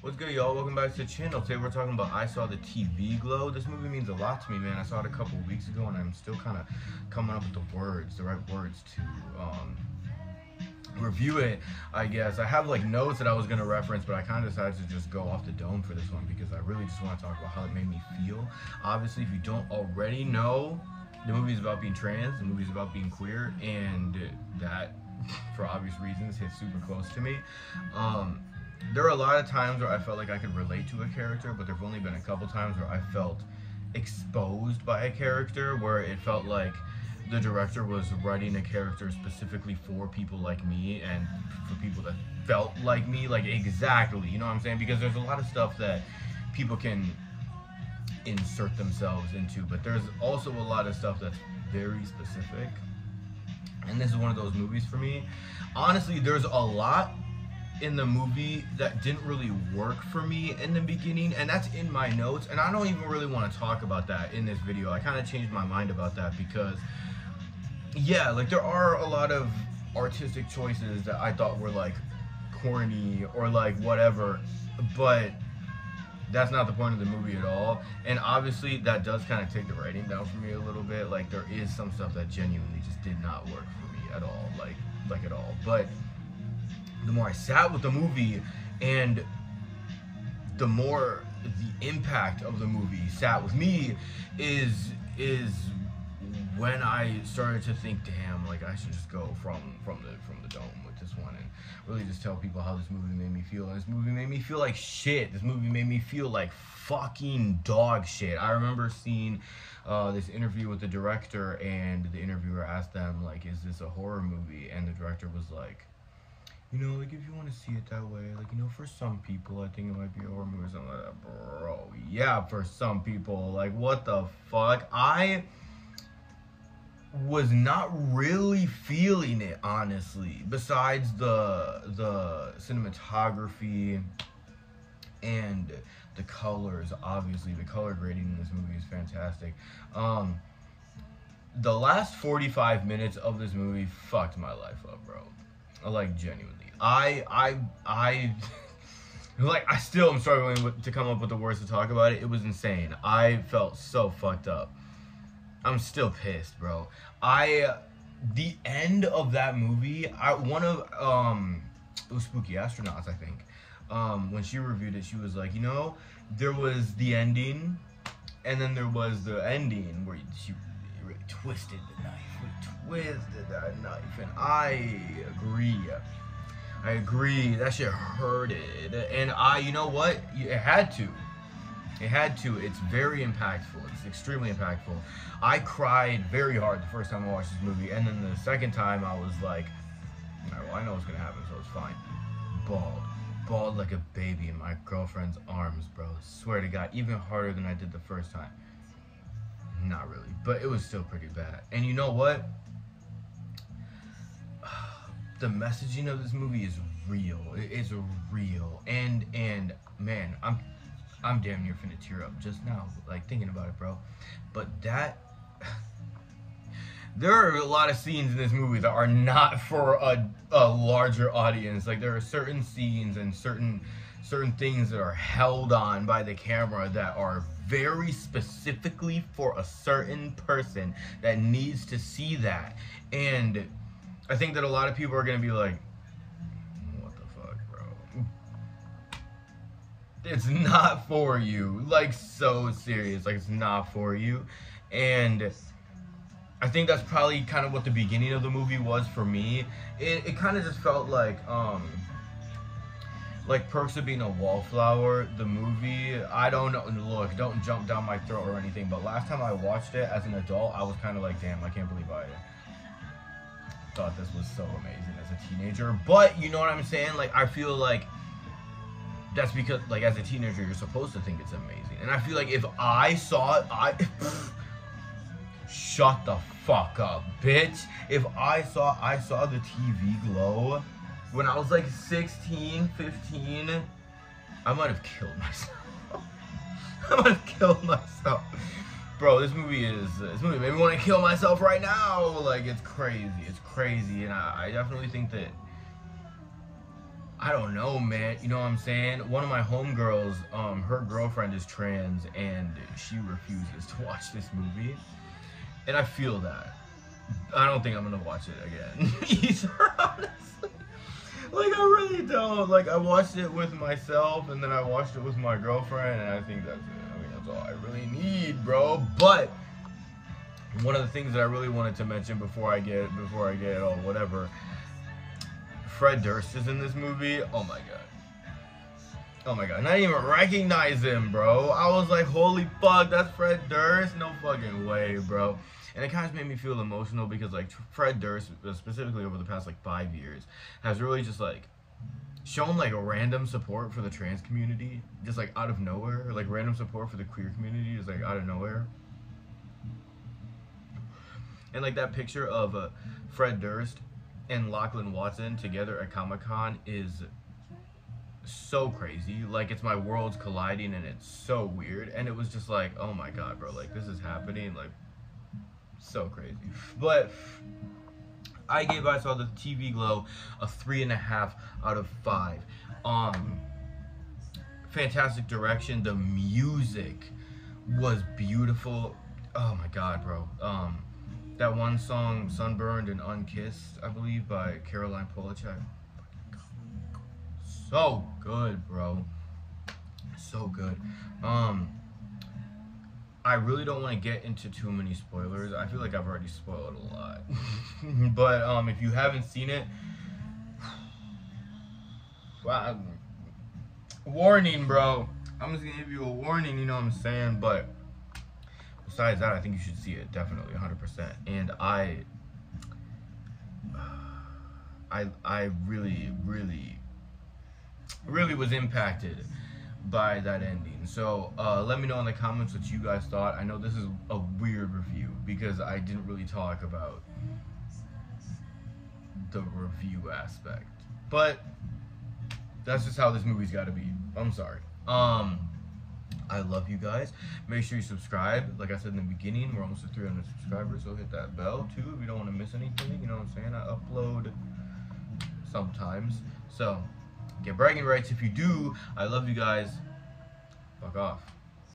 What's good, y'all? Welcome back to the channel. Today we're talking about I Saw the TV Glow. This movie means a lot to me, man. I saw it a couple weeks ago and I'm still kind of coming up with the right words to review it, I guess. I have like notes that I was going to reference, but I kind of decided to just go off the dome for this one because I really just want to talk about how it made me feel. Obviously, if you don't already know, the movie is about being trans, the movie is about being queer, and that, for obvious reasons, hits super close to me. There are a lot of times where I felt like I could relate to a character, but there have only been a couple times where I felt exposed by a character, where it felt like the director was writing a character specifically for people like me and for people that felt like me, like exactly, you know what I'm saying? Because there's a lot of stuff that people can insert themselves into, but there's also a lot of stuff that's very specific, and this is one of those movies for me. Honestly, there's a lot in the movie that didn't really work for me in the beginning, and that's in my notes, and I don't even really want to talk about that in this video. I kind of changed my mind about that because, yeah, like there are a lot of artistic choices that I thought were like corny or like whatever, but that's not the point of the movie at all. And obviously that does kind of take the writing down for me a little bit. Like there is some stuff that genuinely just did not work for me at all, like at all. But the more I sat with the movie, and the more the impact of the movie sat with me, is when I started to think, damn, like I should just go from the dome with this one and really just tell people how this movie made me feel. And this movie made me feel like shit. This movie made me feel like fucking dog shit. I remember seeing this interview with the director, and the interviewer asked them, like, is this a horror movie? And the director was like, you know, like, if you want to see it that way, like, you know, for some people, I think it might be a horror movie or something like that. Bro, yeah, for some people. Like, what the fuck? I was not really feeling it, honestly. Besides the cinematography and the colors, obviously. The color grading in this movie is fantastic. The last 45 minutes of this movie fucked my life up, bro. Like, genuinely. I like, I still am struggling to come up with the words to talk about it. It was insane. I felt so fucked up. I'm still pissed, bro. The end of that movie, one of, it was Spooky Astronauts, I think. When she reviewed it, she was like, you know, there was the ending, and then there was the ending where she really twisted the knife. Twisted that knife, and I agree, that shit hurted, and you know what, it had to, it's very impactful, it's extremely impactful. I cried very hard the first time I watched this movie, and then the second time I was like, alright, well, I know what's gonna happen, so it's fine. Bawled like a baby in my girlfriend's arms, bro, swear to God, even harder than I did the first time. Not really, but it was still pretty bad. And you know what? The messaging of this movie is real. It is real. And man, I'm damn near finna tear up just now, like thinking about it, bro. But that there are a lot of scenes in this movie that are not for a larger audience. Like there are certain scenes and certain things that are held on by the camera that are very specifically for a certain person that needs to see that. And I think that a lot of people are gonna be like, what the fuck, bro? It's not for you. Like, so serious. Like, it's not for you. And I think that's probably kind of what the beginning of the movie was for me. It kind of just felt like Perks of Being a Wallflower, the movie. I don't know, look, don't jump down my throat or anything, but last time I watched it as an adult, I was kind of like, damn, I can't believe I thought this was so amazing as a teenager. But you know what I'm saying? Like, I feel like that's because, like, as a teenager, you're supposed to think it's amazing. And I feel like if I saw it, shut the fuck up, bitch. If I saw the TV Glow when I was like 16, 15, I might have killed myself. I might have killed myself. Bro, this movie made me want to kill myself right now. Like, it's crazy. It's crazy. And I definitely think that I don't know, man. You know what I'm saying? One of my homegirls, her girlfriend is trans, and she refuses to watch this movie. And I feel that. I don't think I'm gonna watch it again. Either, honestly. Like, I really don't. Like, I watched it with myself, and then I watched it with my girlfriend, and I think that's it. I mean, that's all I really need, bro. But one of the things that I really wanted to mention before I get all whatever. Fred Durst is in this movie. Oh my god. Oh my god. And I didn't even recognize him, bro. I was like, holy fuck, that's Fred Durst? No fucking way, bro. And it kind of made me feel emotional because, like, Fred Durst, specifically over the past, like, 5 years, has really just, like, shown, like, a random support for the trans community. Just, like, out of nowhere. Like, random support for the queer community is, like, out of nowhere. And, like, that picture of Fred Durst and Lachlan Watson together at Comic-Con is so crazy. Like, it's my worlds colliding, and it's so weird. And it was just like, oh my god, bro, like, this is happening, like, so crazy. But I saw the TV Glow a 3.5 out of 5. Fantastic direction. The music was beautiful. Oh my god, bro. That one song, Sunburned and Unkissed, I believe, by Caroline Polachek. So good, bro. So good. I really don't want to get into too many spoilers. I feel like I've already spoiled a lot. But if you haven't seen it, wow, warning, bro. I'm just gonna give you a warning, you know what I'm saying? But besides that, I think you should see it, definitely, 100%. And I really, really, really was impacted by that ending. So let me know in the comments what you guys thought. I know this is a weird review because I didn't really talk about the review aspect, but that's just how this movie's got to be. I'm sorry. I love you guys. Make sure you subscribe. Like I said in the beginning, we're almost at 300 subscribers, so hit that bell too if you don't want to miss anything. You know what I'm saying? I upload sometimes, so get bragging rights if you do. I love you guys. Fuck off.